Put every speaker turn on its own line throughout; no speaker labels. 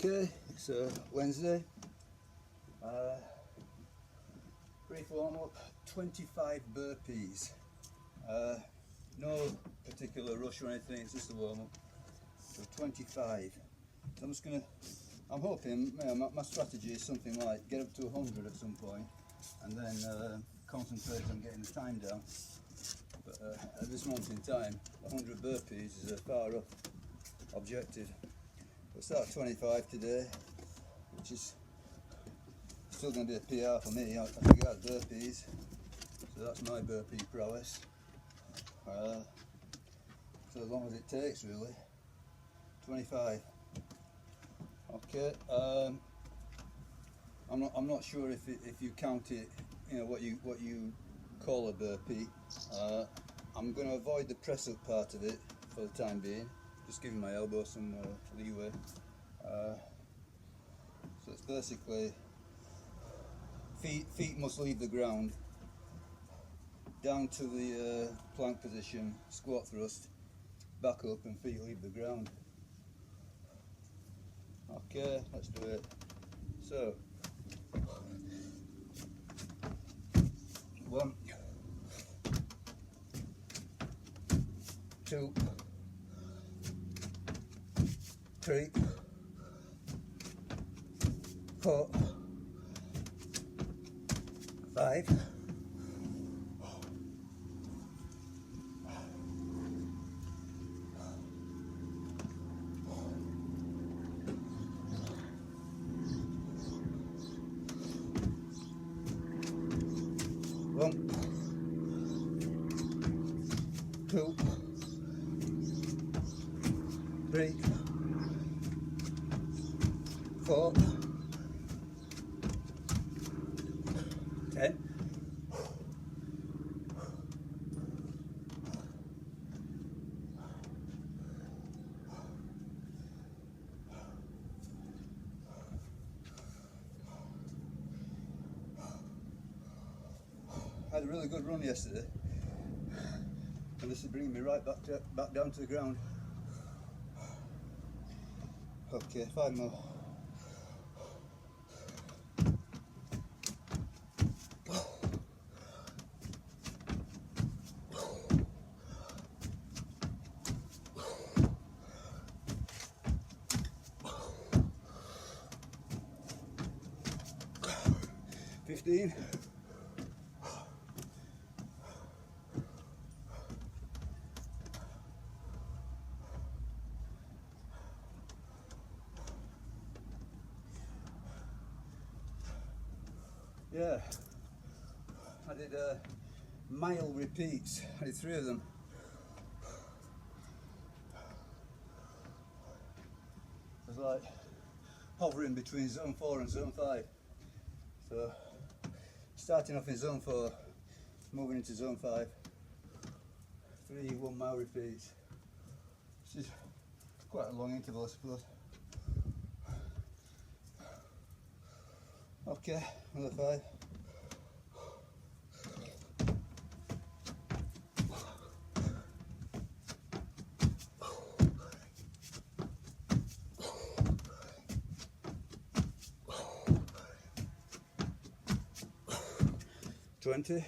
Okay, it's Wednesday. Brief warm up, 25 burpees. No particular rush or anything, it's just a warm up. So 25. So I'm hoping, my strategy is something like get up to 100 at some point and then concentrate on getting the time down. But at this moment in time, 100 burpees is a far off objective. We'll start at 25 today, which is still going to be a PR for me. I forgot burpees, so that's my burpee prowess. So as long as it takes, really. 25. Okay. I'm not sure if you count it, what you call a burpee. I'm going to avoid the press up part of it for the time being. Just giving my elbow some leeway. So it's basically feet must leave the ground, down to the plank position, squat thrust, back up and feet leave the ground. Okay, let's do it. So 1, 2, 3, 4, 5, 1, 2, 3, 4, 10. I had a really good run yesterday, and this is bringing me right back down to the ground. Okay, 5 more. $15. Yeah, I did mile repeats. I did 3 of them. It was like hovering between zone 4 and zone 5. So starting off in zone 4, moving into zone 5. 3 1 mile repeats. Which is quite a long interval, I suppose. Okay, another 5. $20.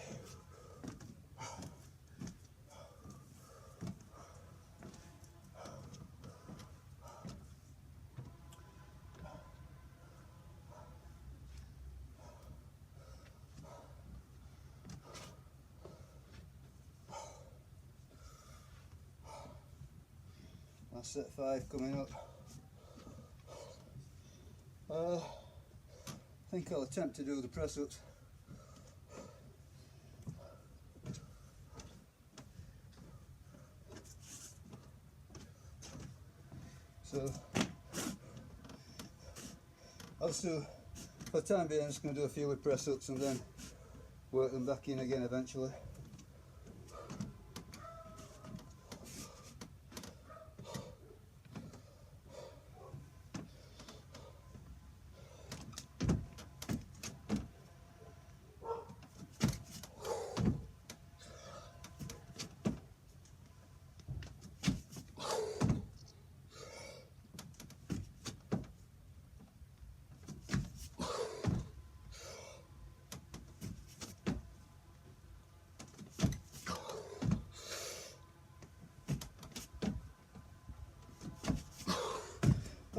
Last set 5 coming up. I think I'll attempt to do the press ups. So I'll just do, for the time being, I'm just going to do a few with press ups and then work them back in again eventually.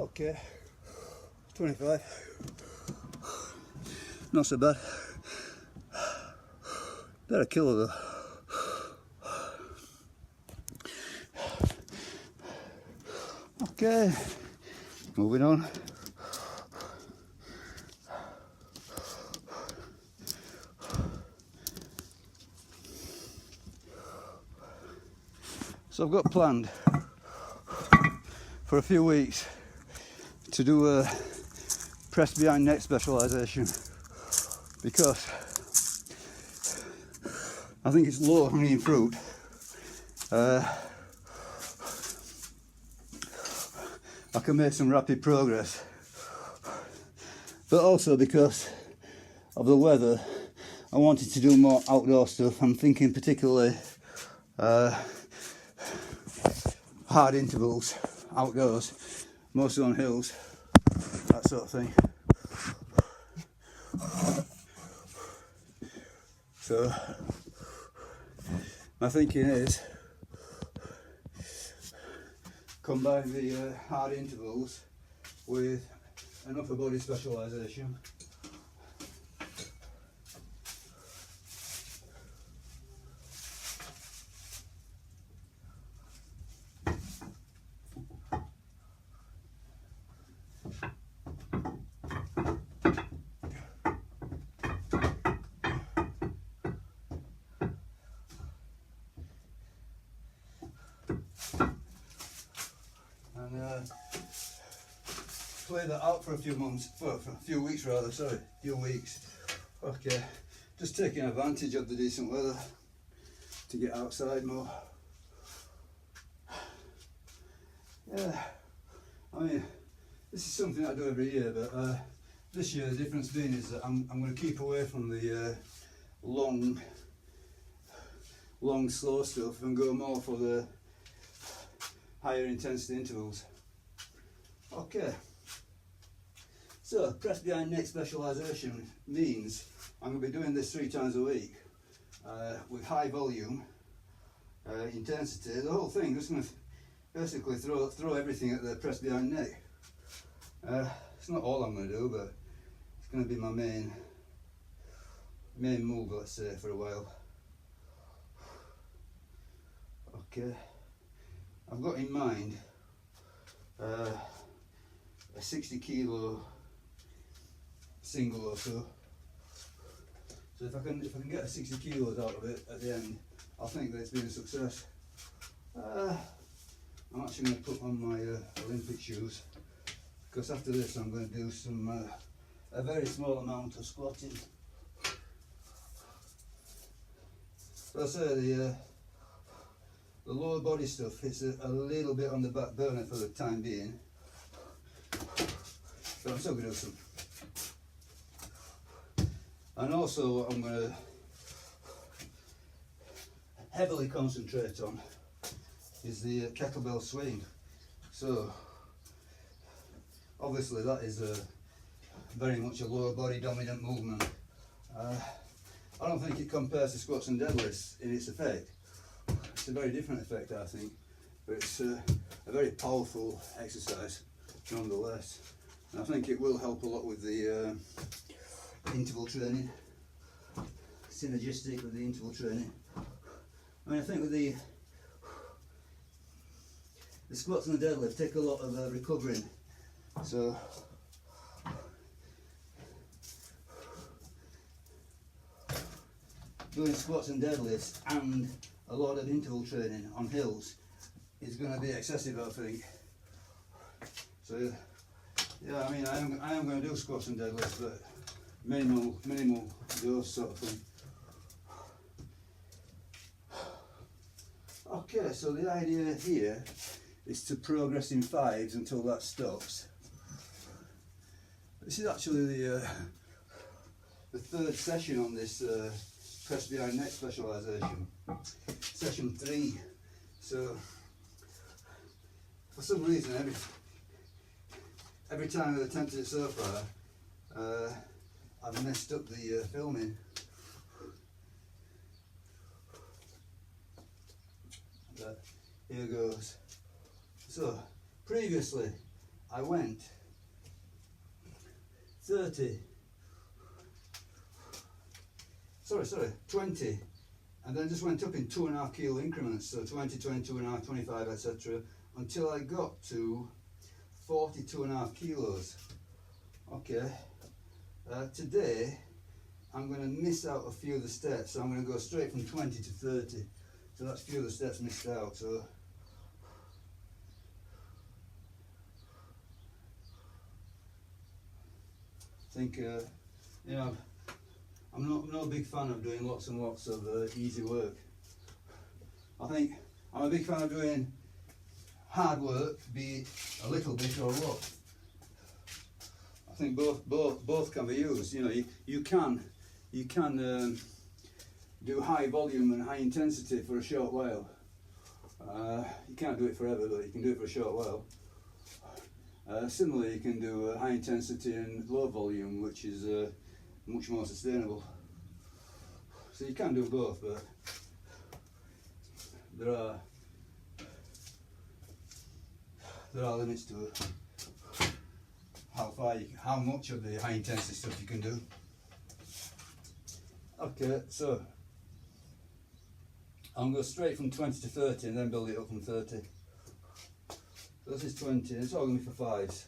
Okay, 25. Not so bad. They're a killer though. Okay, moving on. So I've got planned for a few weeks to do a press behind neck specialisation, because I think it's low hanging fruit. I can make some rapid progress, but also because of the weather, I wanted to do more outdoor stuff. I'm thinking particularly hard intervals outdoors, mostly on hills, that sort of thing. So my thinking is combine the hard intervals with an upper body specialisation. And play that out for a few months, for a few weeks rather, sorry, few weeks. Okay, just taking advantage of the decent weather to get outside more. Yeah, I mean, this is something I do every year, but this year the difference being is that I'm going to keep away from the long slow stuff and go more for the higher intensity intervals. Okay, so press behind neck specialisation means I'm going to be doing this 3 times a week with high volume, intensity. The whole thing, just going to basically throw everything at the press behind neck. It's not all I'm going to do, but it's going to be my main move, let's say, for a while. Okay, I've got in mind a 60 kilo single or so. So if I can get a 60 kilos out of it at the end, I think that it's been a success. I'm actually going to put on my Olympic shoes, because after this I'm going to do some a very small amount of squatting. So I say the lower body stuff is a little bit on the back burner for the time being, but I'm still going to do some. And also what I'm going to heavily concentrate on is the kettlebell swing. So obviously that is very much a lower body dominant movement. I don't think it compares to squats and deadlifts in its effect. It's a very different effect, I think, but it's a very powerful exercise nonetheless. And I think it will help a lot with the interval training, synergistic with the interval training. I mean, I think with the squats and the deadlift take a lot of recovering, so doing squats and deadlifts and a lot of interval training on hills is going to be excessive, I think. So yeah, I mean, I am going to do squats and deadlifts, but minimal dose sort of thing. Okay, so the idea here is to progress in 5s until that stops. This is actually the 3rd session on this press behind neck specialisation, session 3. So for some reason, every time I've attempted it so far, I've messed up the filming. But here goes. So previously I went 20, and then just went up in 2.5 kilo increments, so 20, 22.5, 25, etc., until I got to 42.5 kilos. Okay, today I'm going to miss out a few of the steps, so I'm going to go straight from 20 to 30. So that's a few of the steps missed out. So I think, you know, I'm not a big fan of doing lots and lots of easy work. I think I'm a big fan of doing hard work, be it a little bit or a lot. I think both can be used. You know, you can do high volume and high intensity for a short while. You can't do it forever, but you can do it for a short while. Similarly, you can do high intensity and low volume, which is much more sustainable. So you can do both, but there are limits to how much of the high intensity stuff you can do. Okay, so I'm going to go straight from 20 to 30 and then build it up from 30. So this is 20, it's all going to be for 5s.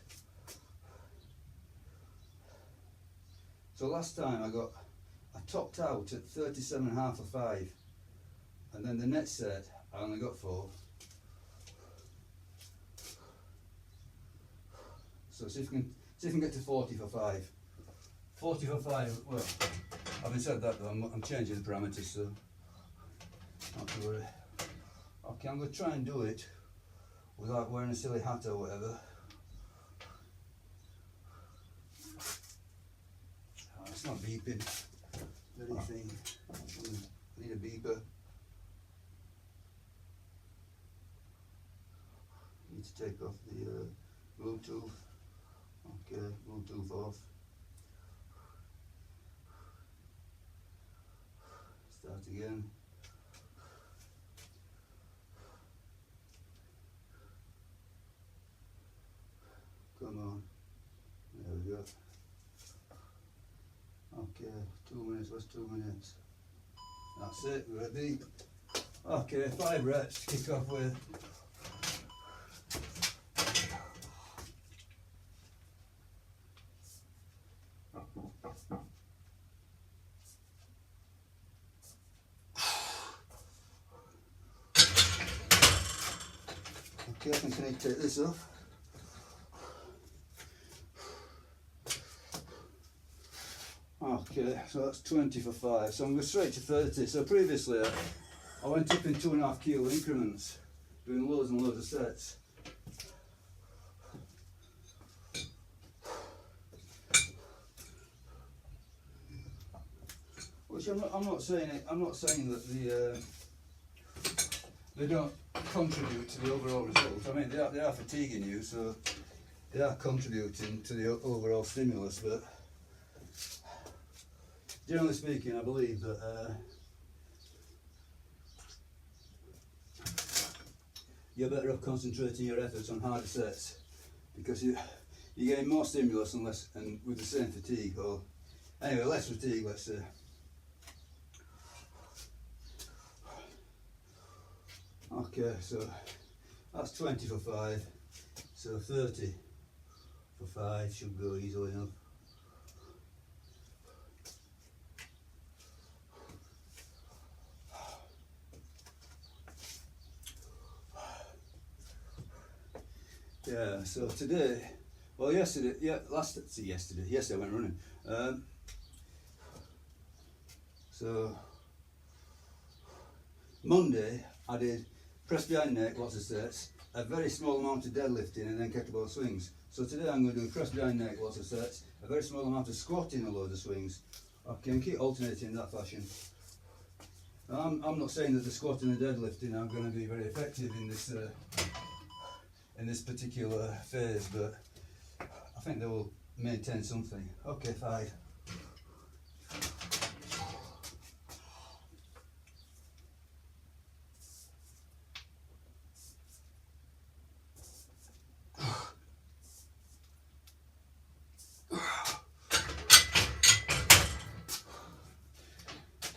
So last time I topped out at 37.5 for 5, and then the next set I only got 4. So see if we can get to 40 for 5. 40 for 5, well, having said that though, I'm changing the parameters, so not to worry. Okay, I'm going to try and do it without wearing a silly hat or whatever. Oh, it's not beeping. Bloody thing. I need a beeper. Need to take off the Bluetooth. Okay, Bluetooth off. Start again. Come on. There we go. Okay, 2 minutes, what's 2 minutes? That's it, we're at beep. Okay, 5 reps to kick off with. Okay, I think I need to take this off. Okay, so that's 20 for 5, so I'm going straight to 30. So previously I went up in 2.5 kilo increments, doing loads and loads of sets. Which I'm not saying that they don't contribute to the overall result. I mean, they are fatiguing you, so they are contributing to the overall stimulus, but generally speaking, I believe that you're better off concentrating your efforts on harder sets, because you're getting more stimulus and with the same fatigue, or anyway, less fatigue, let's say. Okay, so that's 20 for 5, so 30 for 5 should go easily enough. Yeah, so today, well yesterday, yesterday I went running. So Monday I did press behind neck, lots of sets, a very small amount of deadlifting and then kettlebell swings. So today I'm going to do press behind neck, lots of sets, a very small amount of squatting, a load of swings. Okay, and keep alternating in that fashion. I'm not saying that the squatting and deadlifting are going to be very effective in this particular phase, but I think they will maintain something. Okay, 5.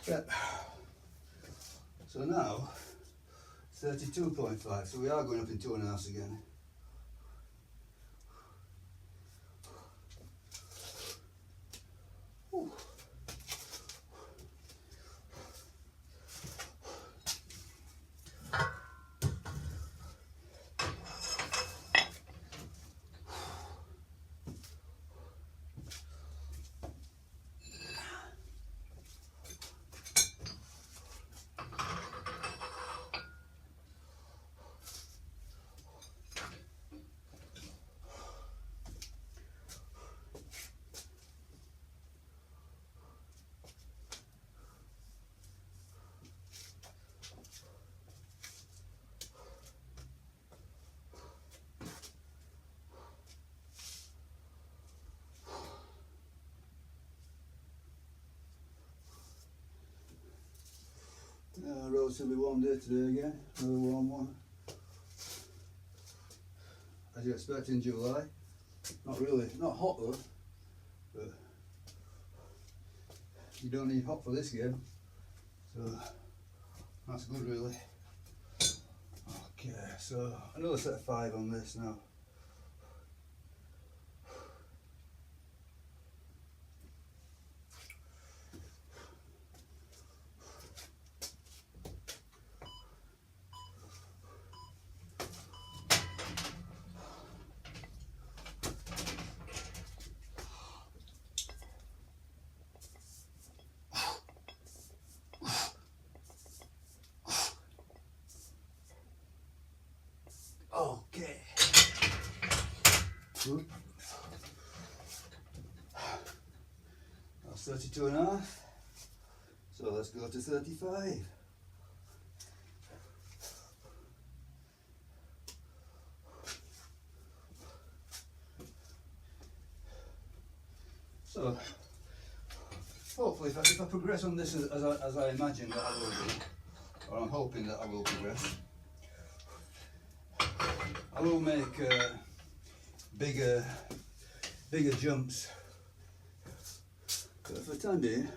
Yep. So now 32.5, so we are going up in 2.5 again. Whew. Relatively warm day today again, another warm one. As you expect in July. Not really, not hot though, but you don't need hot for this game, so that's good really. Okay, so another set of 5 on this now. Okay. Good. That's 32.5. So let's go to 35. So hopefully if I progress on this as I imagine that I will do, or I'm hoping that I will progress, I will make bigger jumps. But for the time being,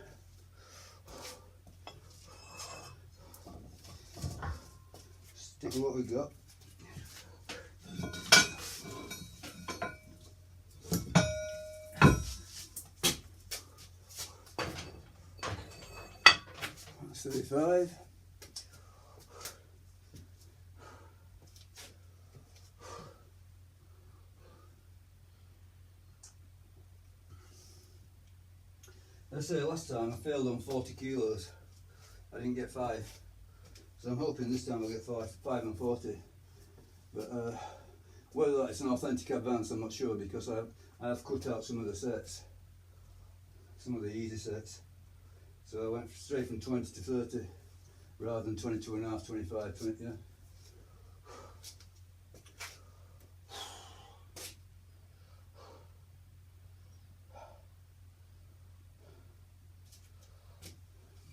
stick with what we've got. That's 35. As I say, last time I failed on 40 kilos. I didn't get 5. So I'm hoping this time I'll get 5 and 40. But whether that's an authentic advance, I'm not sure, because I have cut out some of the sets. Some of the easy sets. So I went straight from 20 to 30 rather than 22.5, 25, 20, yeah.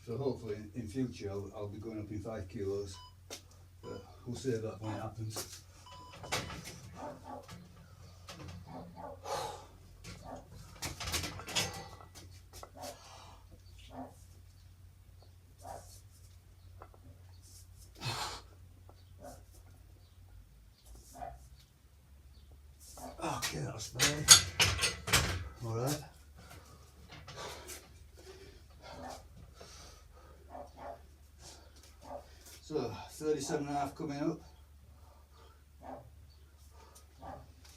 So hopefully in future I'll be going up in 5 kilos, but we'll save that when it happens. Okay, that's fine. Alright. So 37.5 coming up.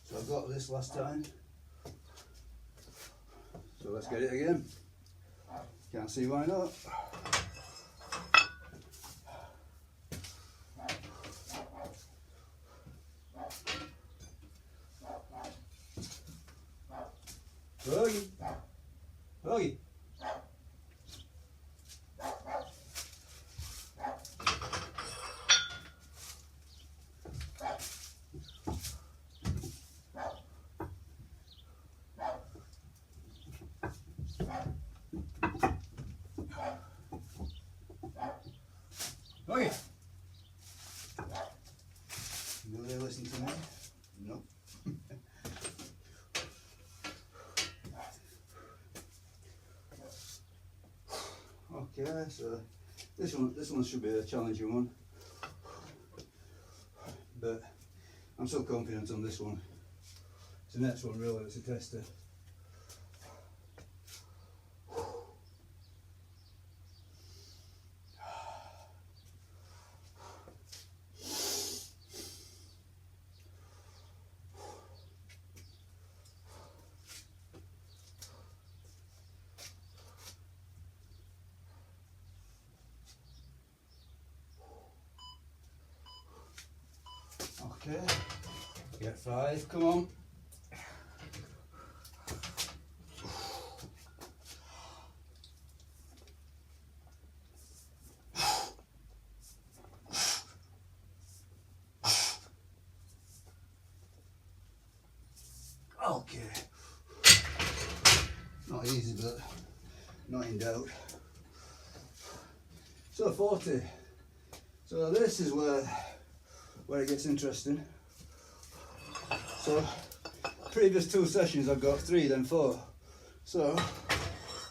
So I got this last time. So let's get it again. Can't see why not. Boogie. Boogie. Boogie. Will they listen to me? Nope. Okay, so this one should be a challenging one, but I'm so confident on this one. It's the next one really, it's a tester. Okay, get 5, come on. Okay, not easy but not in doubt. So 40, so this is where it gets interesting. So previous 2 sessions I've got 3 then 4, so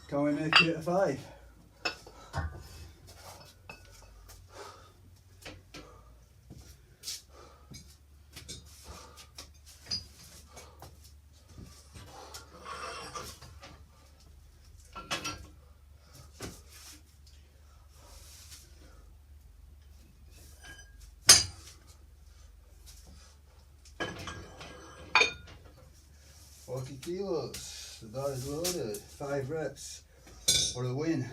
can we make it a 5? Kilos, the bar is loaded, 5 reps for a win.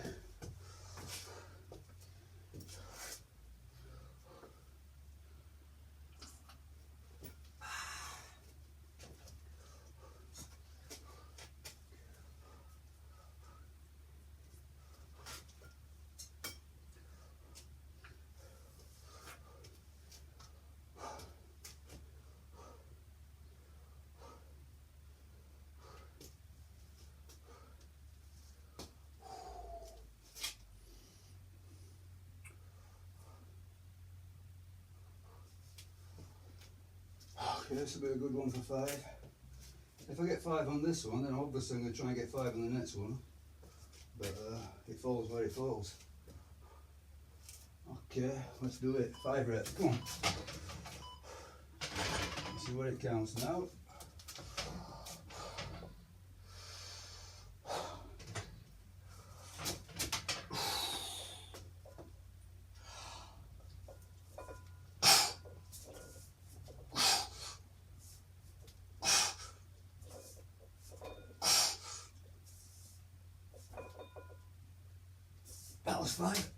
Okay, this will be a good one for 5. If I get 5 on this one, then obviously I'm going to try and get 5 on the next one. But it falls where it falls. Okay, let's do it. 5 reps, come on. Let's see where it counts now. That was 5.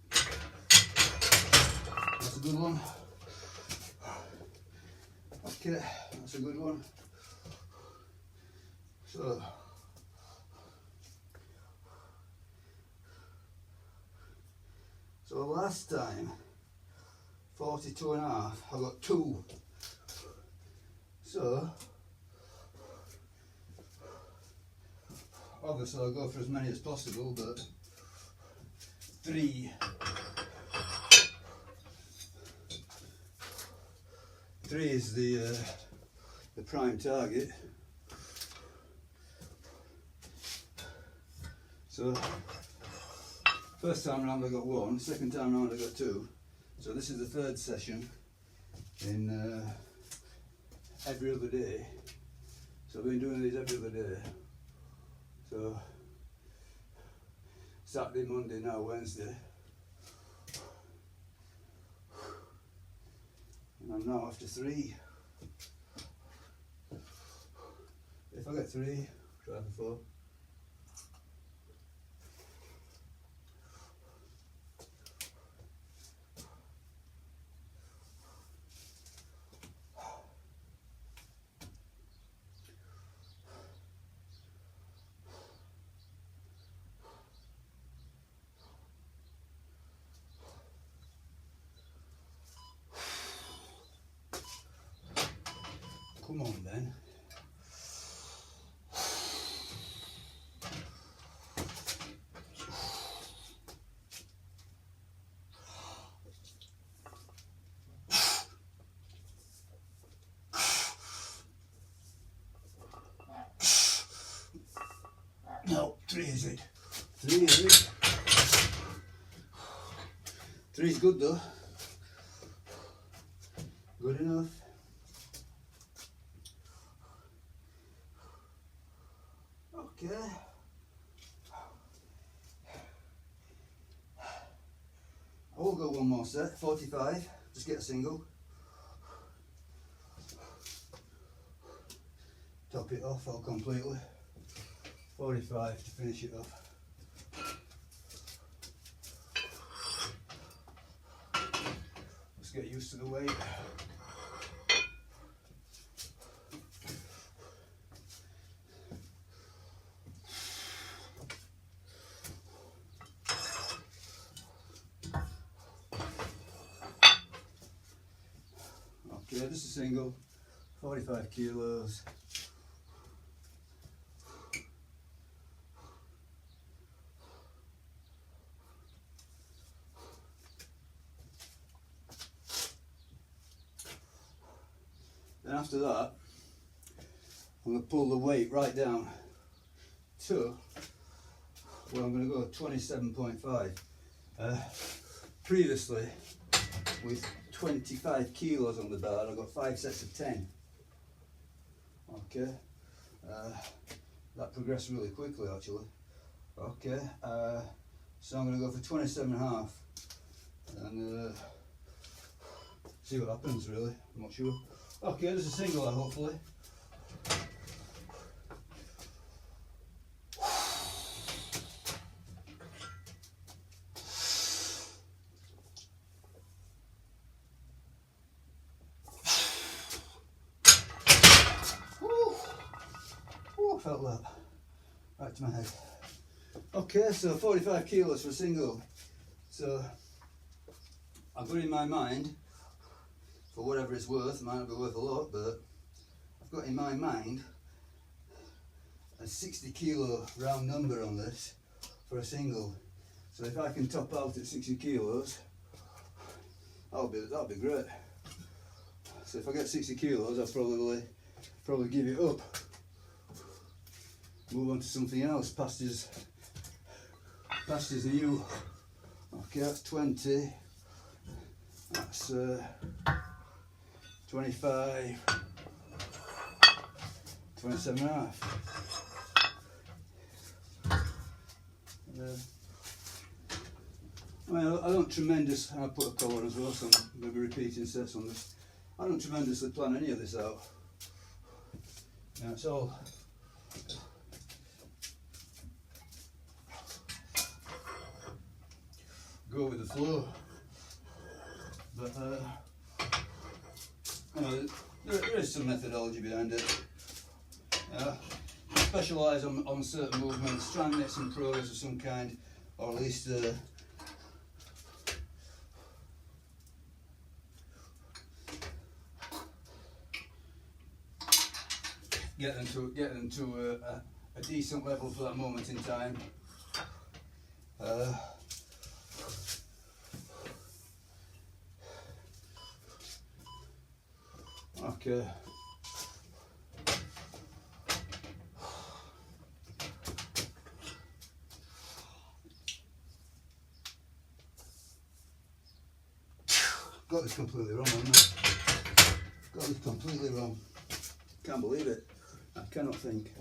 That's a good one. Okay, that's a good one. So last time, 42.5, I got 2. So, obviously I'll go for as many as possible, but 3 is the prime target. So first time round I got 1, second time round I got 2. So this is the 3rd session in every other day. So I've been doing these every other day. So Saturday, Monday, now Wednesday. And I'm now after 3. If I get 3, try for 4. Come on then. No, 3 is it? 3 is it? Three's good though. Good enough. Okay. I will go one more set, 45, just get a single. Top it off all completely. 45 to finish it off. Let's get used to the weight. Okay, just a single, 45 kilos. Then after that, I'm going to pull the weight right down to, well, I'm going to go 27.5. Previously, with 25 kilos on the bar, I got 5 sets of 10. Okay, that progressed really quickly actually. Okay, so I'm going to go for 27.5 and see what happens really, I'm not sure. Okay, there's a single there hopefully. I felt that right to my head. Okay, so 45 kilos for a single. So I've got in my mind, for whatever it's worth, it might not be worth a lot, but I've got in my mind a 60 kilo round number on this for a single. So if I can top out at 60 kilos, that'll be great. So if I get 60 kilos, I'll probably give it up. Move on to something else. Past is new. Okay, that's 20. That's 25. 27.5. Well, I don't tremendous. I put a collar as well, so I'm going to be repeating sets on this. I don't tremendously plan any of this out. Yeah, it's all. Go with the flow, but you know, there is some methodology behind it. Specialise on certain movements, try and make some progress of some kind, or at least get them to a decent level for that moment in time. Okay. Got this completely wrong, haven't I? Got this completely wrong. Can't believe it. I cannot think.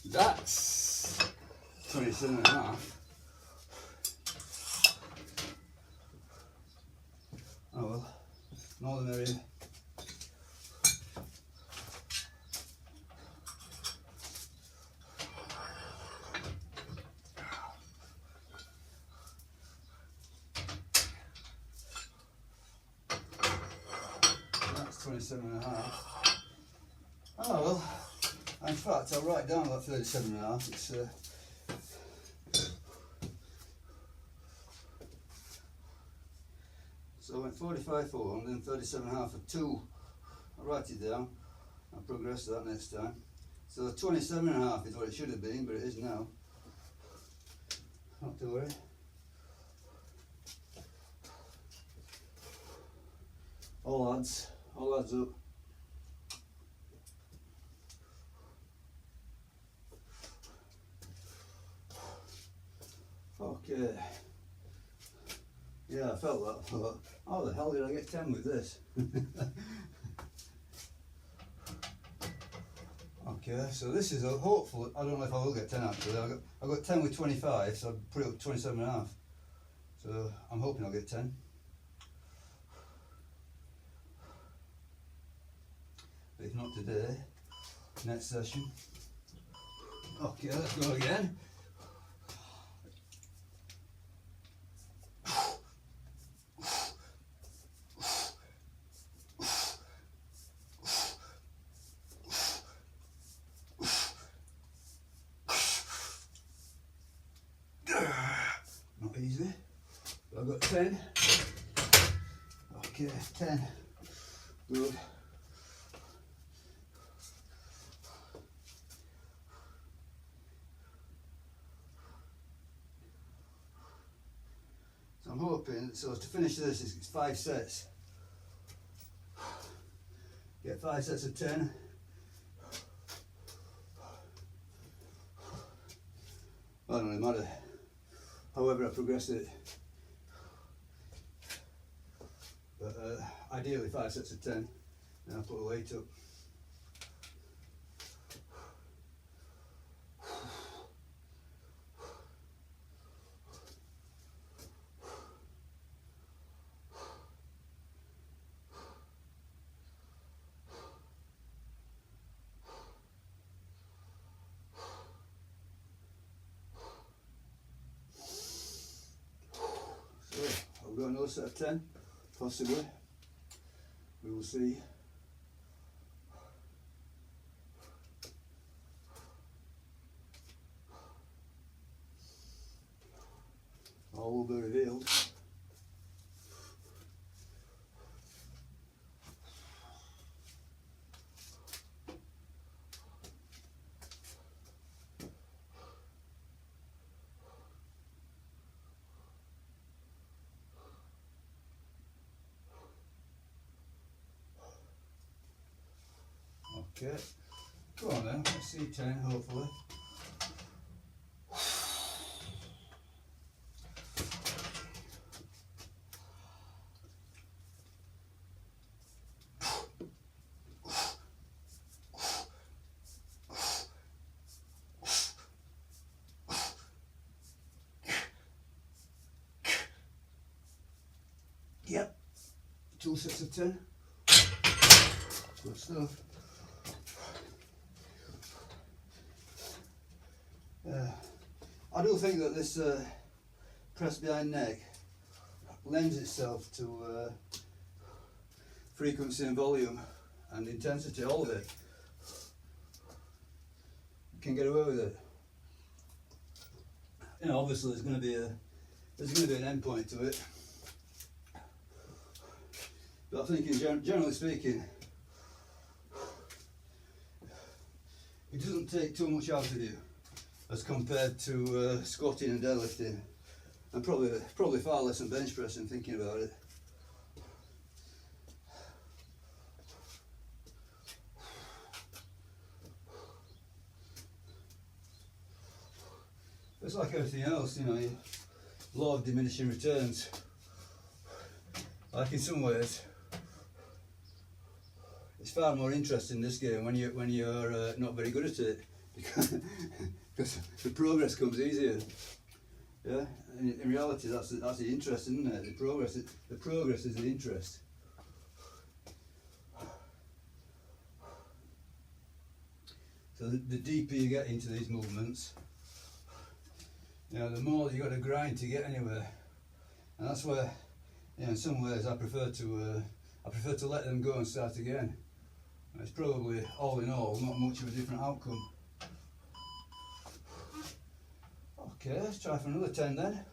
That's 27.5. Oh well, more the merrier. That's 27.5. Oh well. In fact, I'll write down that 37.5. It's so I went 45 for one, then 37.5 for two. I'll write it down. I'll progress that next time. So 27.5 is what it should have been, but it is now. Not to worry. All adds all adds up. Okay. Yeah, I felt that. I thought, how the hell did I get 10 with this? Okay, so this is a hopeful. I don't know if I will get 10 actually. I got 10 with 25, so I put it up 27.5. So I'm hoping I'll get 10. But if not today, next session. Okay, let's go again. Not easy. I've got 10. Okay, 10. Good. So I'm hoping, so to finish this, it's 5 sets. Get 5 sets of 10. I don't really matter. However I progress it. But ideally 5 sets of 10. Then I'll put the weight up. I've got another set of 10, possibly. We will see. All will be revealed. Okay, go on then, let's see 10 hopefully. Yep, 2 sets of 10. Good stuff. I do think that this press behind neck lends itself to frequency and volume and intensity, all of it. You can get away with it. You know, obviously there's going to be an end point to it, but I think generally speaking, it doesn't take too much out of you as compared to squatting and deadlifting, and probably far less than bench pressing, thinking about it. It's like everything else, you know, law of diminishing returns. Like in some ways, it's far more interesting this game when you're not very good at it, because the progress comes easier. Yeah, in reality, that's the interest, isn't it? The progress is the interest. So the deeper you get into these movements, you know, the more you got to grind to get anywhere, and that's where, you know, in some ways I prefer to let them go and start again. And it's probably all in all not much of a different outcome. Okay, let's try for another 10 then.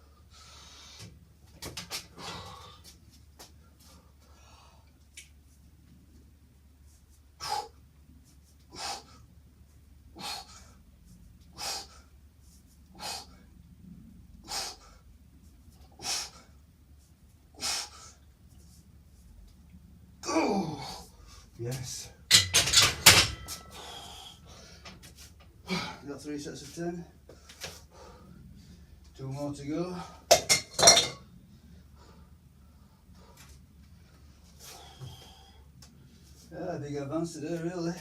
Yes. Got 3 sets of 10. 2 more to go. Yeah, big advance today, really.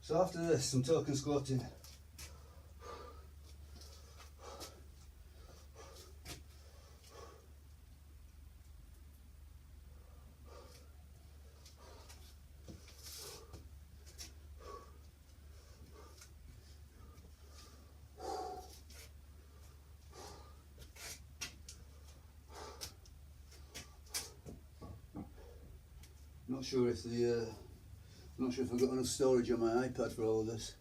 So after this, some token squatting. Not sure if I've got enough storage on my iPad for all of this.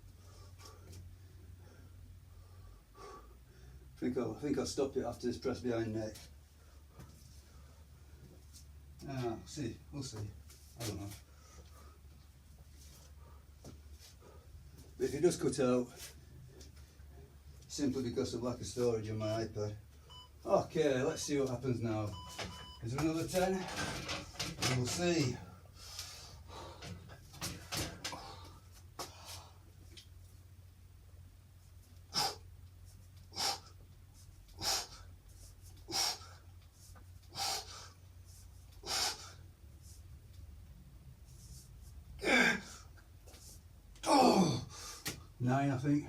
I think I'll stop it after this press behind neck. We'll see. I don't know. But if it does cut out, simply because of lack of storage on my iPad. Okay, let's see what happens now. Is there another 10? We'll see. Oh, 9, I think.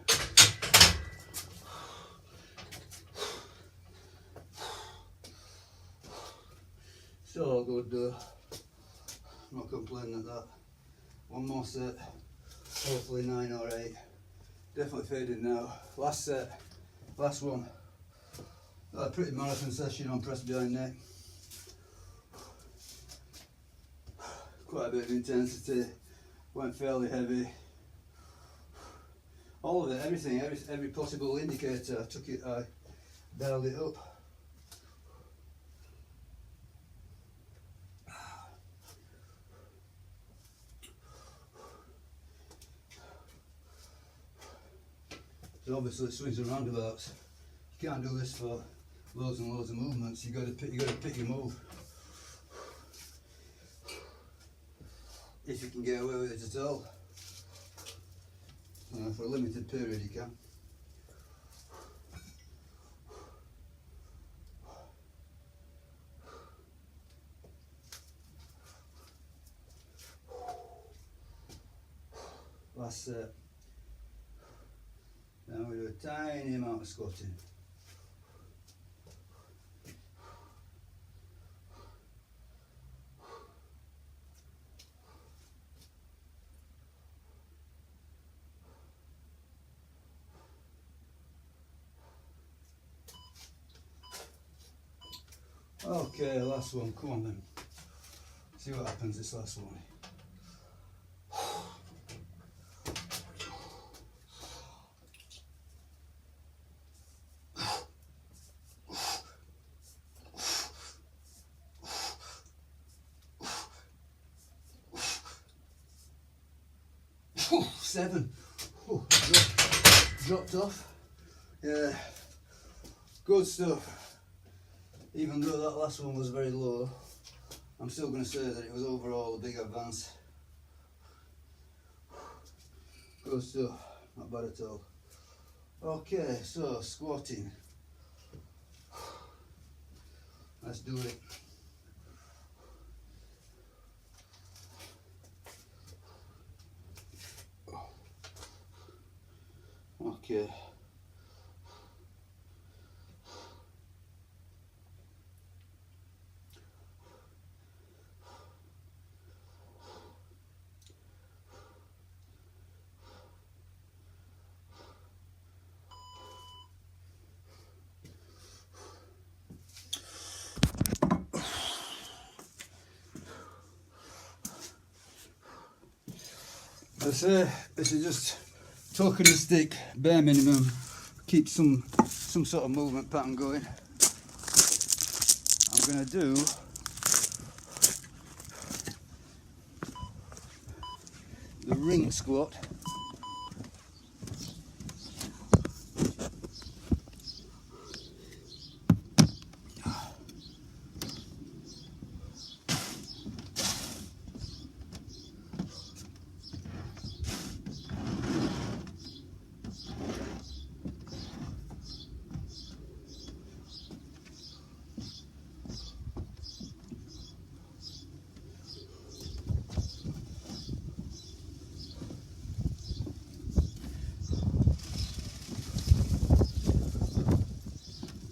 So good though. I'm not complaining at that. One more set. Hopefully 9 or 8. Definitely faded now. Last set. Last one. A pretty marathon session on press behind neck. Quite a bit of intensity. Went fairly heavy. All of it, everything, every possible indicator. I took it, I dialed it up. So obviously swings and roundabouts. You can't do this for loads and loads of movements. You got to pick your move. If you can get away with it at all. For a limited period you can. Last set. Now we do a tiny amount of squatting. Okay, last one, come on then. See what happens this last one. Seven. Dropped off. Yeah, good stuff. Even though that last one was very low, I'm still going to say that it was overall a big advance. Good stuff, not bad at all. Okay, so squatting. Let's do it. Okay. I say this is just tokenistic bare minimum keep some sort of movement pattern going, I'm going to do the ring squat.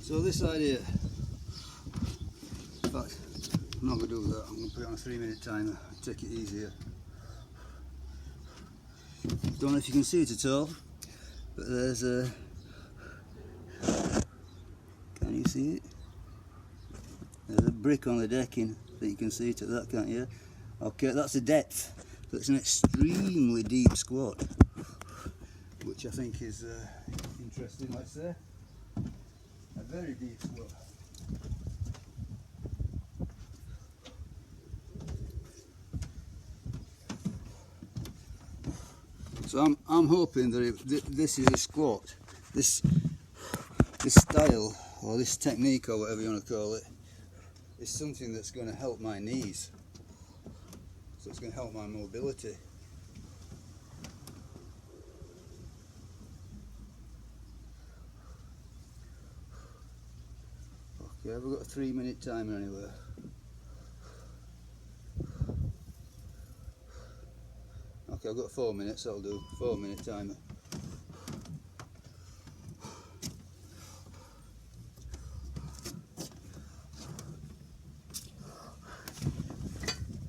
So this idea, in fact, I'm not going to do that, I'm going to put it on a 3-minute timer, take it easier. Don't know if you can see it at all, but there's a, can you see it? There's a brick on the decking, I think you can see it at that, can't you? Okay, that's the depth, so it's an extremely deep squat, which I think is interesting, let's say. A very deep squat. So I'm hoping that this is a squat. This style or this technique or whatever you want to call it is something that's going to help my knees. So it's going to help my mobility. Okay, we've got a 3-minute timer anyway. Okay, I've got 4 minutes, that'll do. 4-minute timer.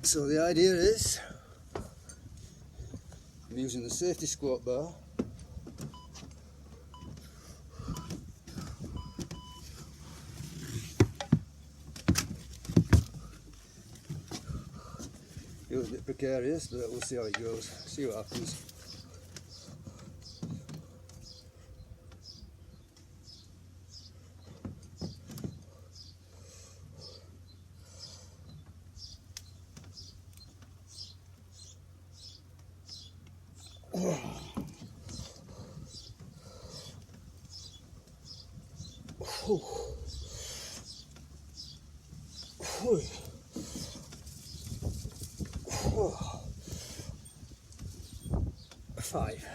So the idea is, I'm using the safety squat bar. It was a bit precarious, but we'll see how it goes, see what happens. Five.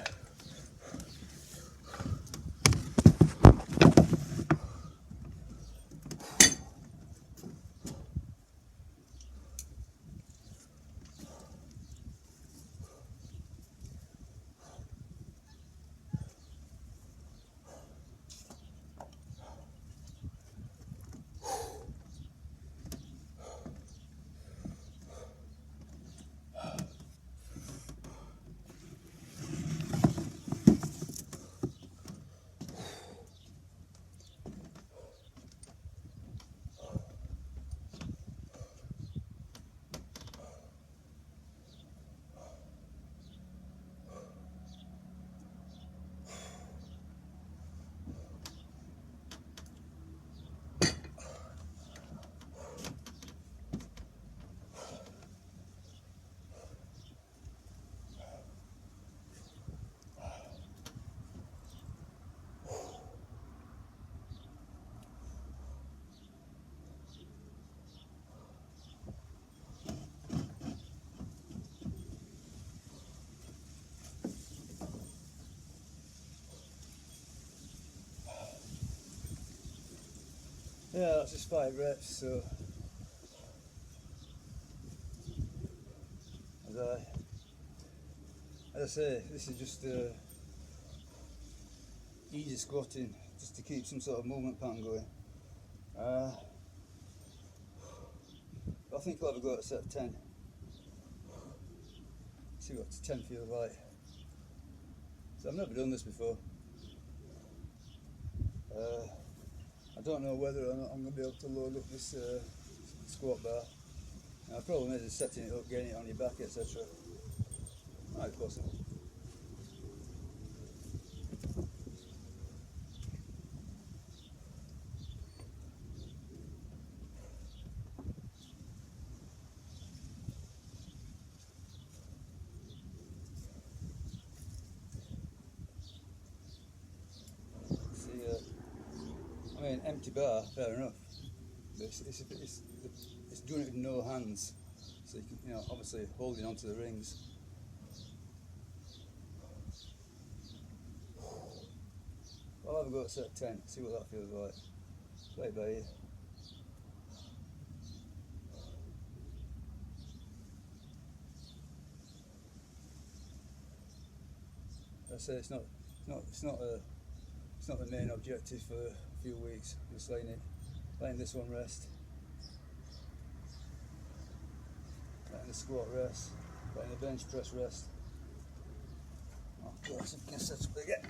Yeah, that's just 5 reps, so as I say, this is just easy squatting, just to keep some sort of movement pattern going. I think I'll have a go at set 10. See what 10 feels like. So I've never done this before. I don't know whether or not I'm going to be able to load up this squat bar. Now, the problem is setting it up, getting it on your back, etc. Might be possible. an empty bar, fair enough. But it's doing it with no hands, so you can, obviously holding onto the rings. I'll have a go at set 10, see what that feels like. Play it by ear. I say it's not the main objective for a few weeks. I'm just letting this one rest, letting the squat rest, letting the bench press rest. Oh God, so I guess that's up again.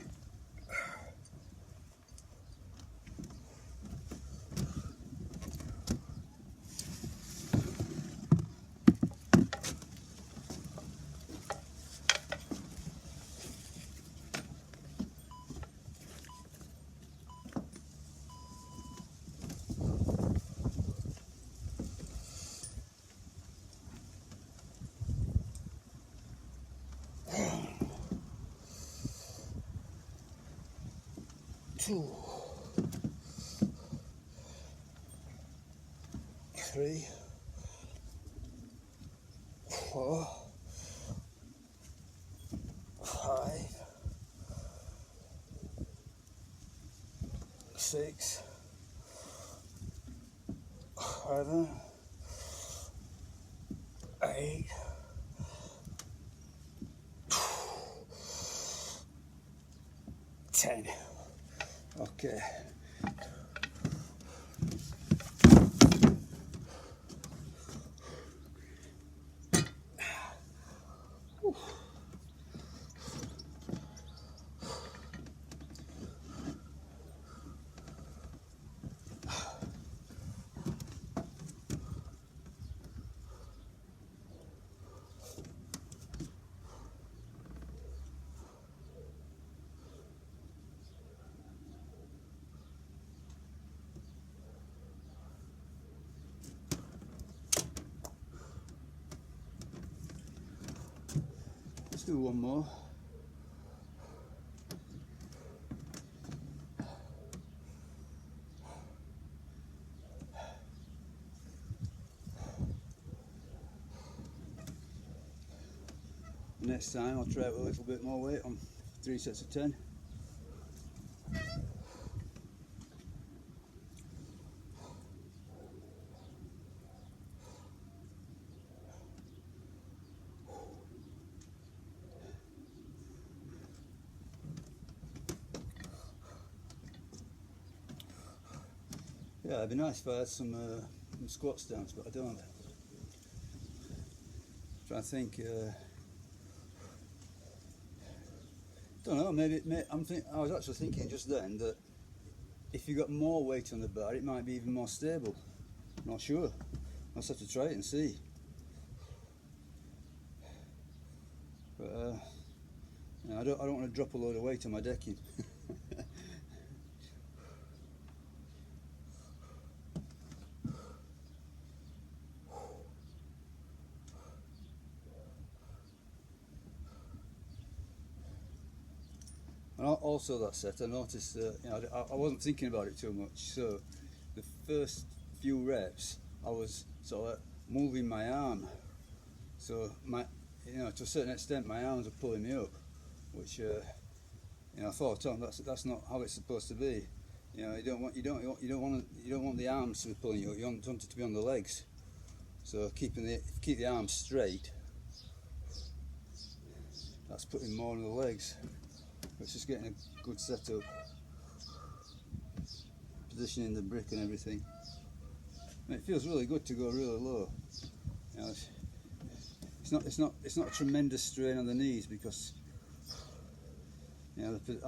Two, 3, 4, 5, 6, 7, 8, 10. Okay. Let's do one more. Next time I'll try it with a little bit more weight on 3 sets of 10. Yeah, it'd be nice if I had some squat stance, but I don't. Trying to think. Don't know. Maybe I was actually thinking just then that if you got more weight on the bar, it might be even more stable. Not sure. I'll just have to try it and see. But I don't want to drop a load of weight on my decking. And also that set, I noticed that I wasn't thinking about it too much. So the first few reps, I was sort of moving my arm. So to a certain extent, my arms are pulling me up, which I thought, that's not how it's supposed to be. You don't want the arms to be pulling you up. You want it to be on the legs. So keep the arms straight. That's putting more on the legs. It's just getting a good setup, positioning the brick and everything. And it feels really good to go really low. It's not a tremendous strain on the knees because I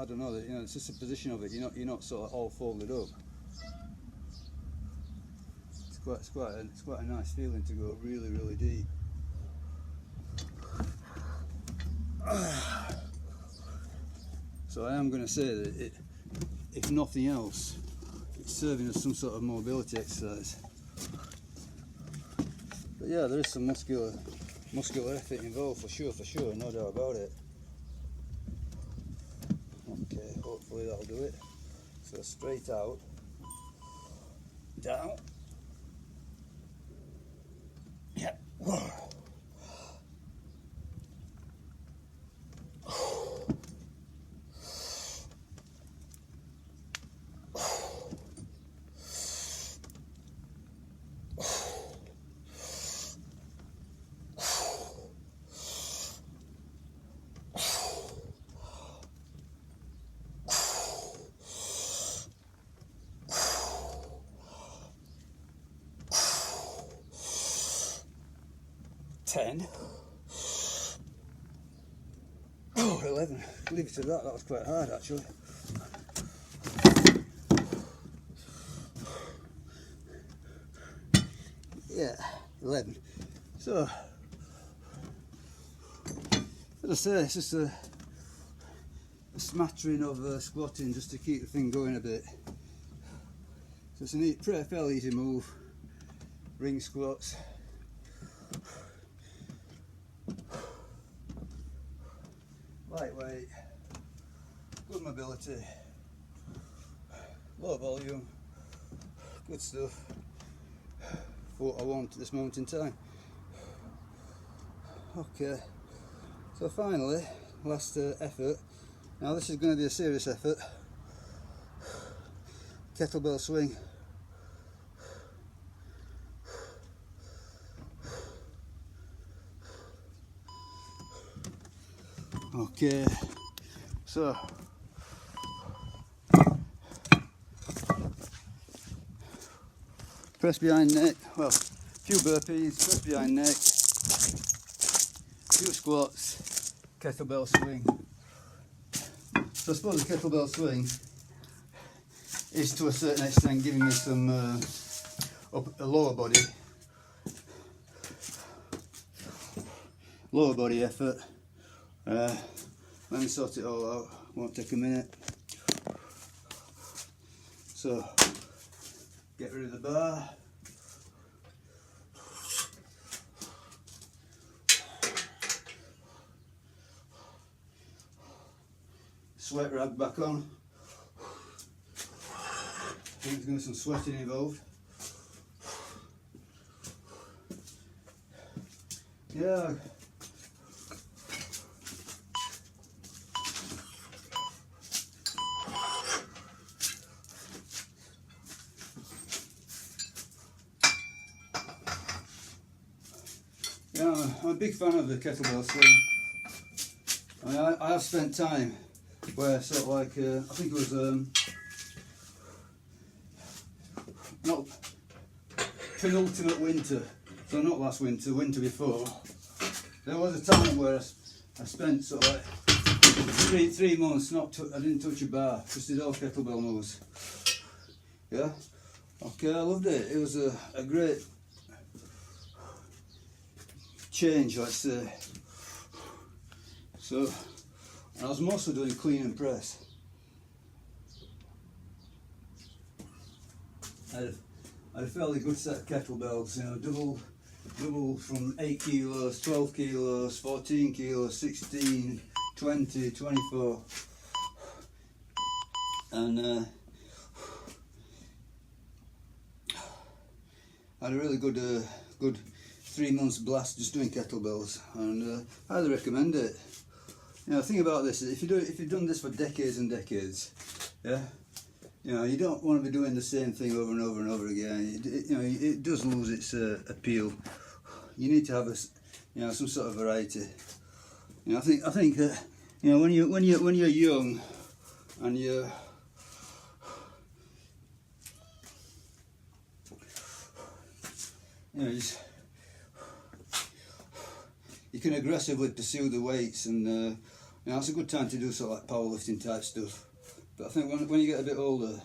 don't know. It's just the position of it. You're not sort of all folded up. It's quite a nice feeling to go really, really deep. So I am going to say that if nothing else, it's serving as some sort of mobility exercise. But yeah, there is some muscular effort involved for sure, no doubt about it. Okay, hopefully that'll do it. So straight out, down. Yeah. Whoa. 10. Oh, 11. Leave it to that. That was quite hard actually. Yeah, 11. So, as I say, it's just a smattering of squatting just to keep the thing going a bit. So it's a fairly easy move. Ring squats. Lightweight, good mobility, low volume, good stuff for what I want at this moment in time. Okay, so finally, last effort. Now this is going to be a serious effort. Kettlebell swing. Okay, so press behind neck, well, few burpees, press behind neck, few squats, kettlebell swing. So I suppose the kettlebell swing is to a certain extent giving me some a lower body effort. Let me sort it all out, won't take a minute. So, get rid of the bar. Sweat rag back on. I think there's going to be some sweating involved. Yeah. Yeah, I'm a big fan of the kettlebell swing. I mean, I have spent time where sort of like, I think it was not penultimate winter, so not last winter, winter before. There was a time where I spent sort of like three months I didn't touch a bar, just did all kettlebell moves. Yeah, okay, I loved it. It was a great change, let's say. So, I was mostly doing clean and press. I had a fairly good set of kettlebells, you know, double from 8 kilos, 12 kilos, 14 kilos, 16, 20, 24. And I had a really good 3 months blast just doing kettlebells, and I highly recommend it. You know, the thing about this is if you've done this for decades and decades, yeah, you know, you don't want to be doing the same thing over and over and over again. You know, it does lose its appeal. You need to have some sort of variety. You know, I think you know, when you're young and you can aggressively pursue the weights, and you know, it's a good time to do sort of like powerlifting type stuff. But I think when you get a bit older,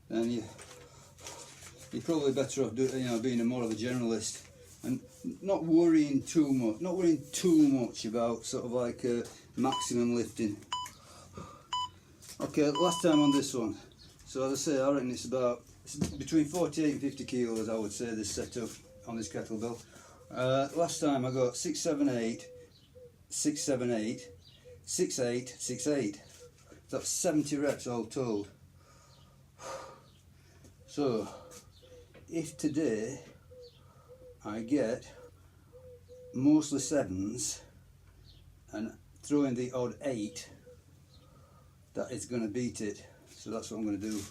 then you're probably better off being more of a generalist and not worrying too much about sort of like maximum lifting. Okay, last time on this one. So as I say, I reckon it's between 48 and 50 kilos, I would say, this setup on this kettlebell. Last time I got 6, 7, 8, 6, 7, 8, 6, 8, 6, 8. That's 70 reps all told. So, if today I get mostly 7s and throw in the odd 8, that is going to beat it. So that's what I'm going to do.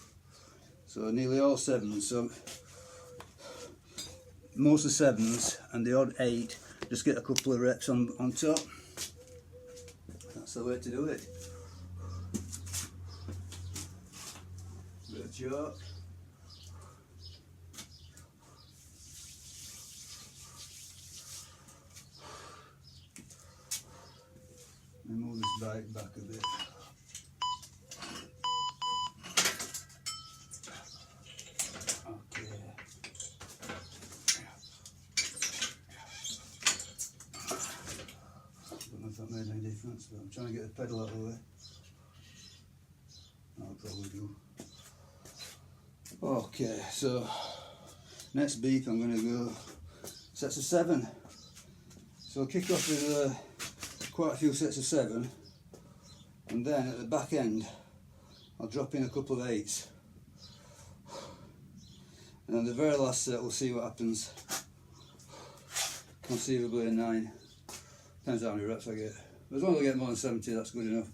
So nearly all 7s, so mostly 7s and the odd 8, just get a couple of reps on top. That's the way to do it. Bit of chalk. And move this bike back a bit. Okay. Don't know if that made any difference, but I'm trying to get the pedal out of the way. That'll probably do. Okay, so next beep I'm going to go sets of 7. So I'll kick off with quite a few sets of 7, and then at the back end I'll drop in a couple of 8s, and then the very last set we'll see what happens. Conceivably a 9, depends how many reps I get. But as long as I get more than 70, that's good enough.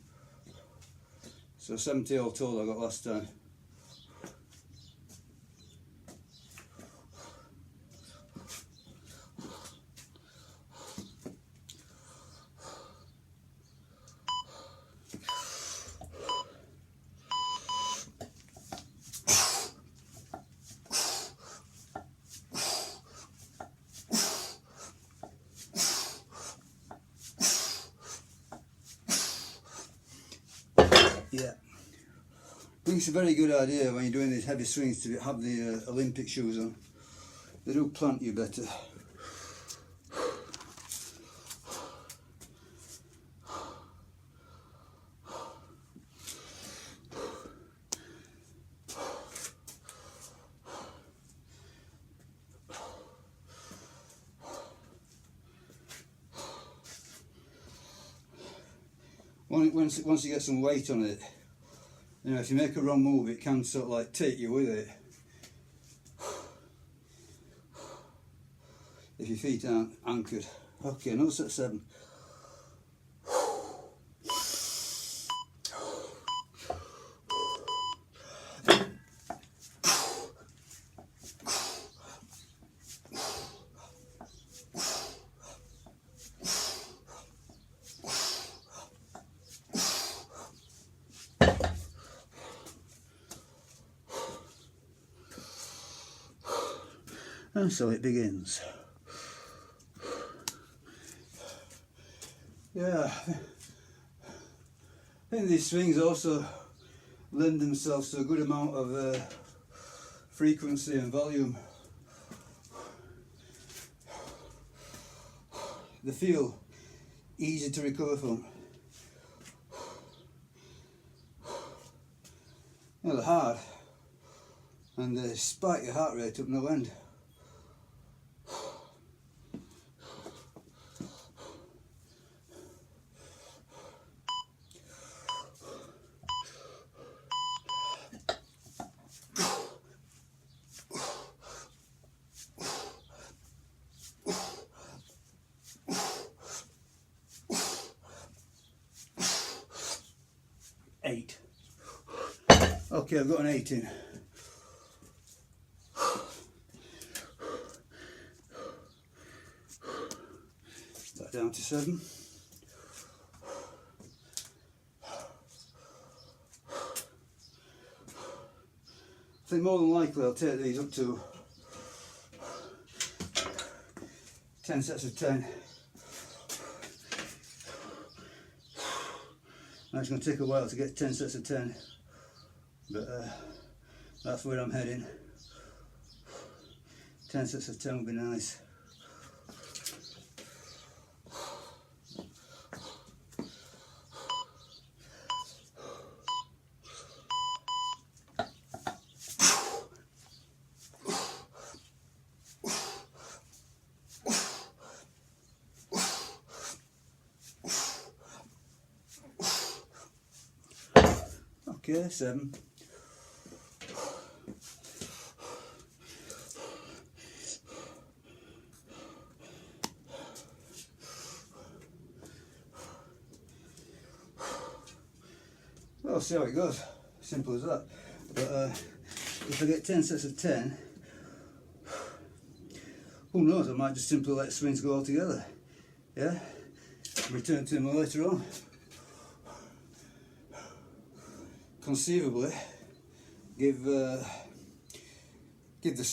So 70 all told I got last time. Yeah, I think it's a very good idea when you're doing these heavy swings to have the Olympic shoes on. They do plant you better. Once you get some weight on it, you know, if you make a wrong move, it can sort of like take you with it. If your feet aren't anchored. Okay, another set of 7. And so it begins. Yeah, I think these swings also lend themselves to a good amount of frequency and volume. They feel easy to recover from. You know, they're hard and they spike your heart rate up no end. Okay, I've got an 8 in. Back down to 7. I think more than likely I'll take these up to 10 sets of 10. Now it's going to take a while to get 10 sets of 10. But that's where I'm heading. 10 sets of 10 would be nice. Okay, 7. I'll see how it goes. Simple as that. But if I get 10 sets of 10, who knows, I might just simply let swings go altogether. Yeah? Return to them later on. Conceivably, give the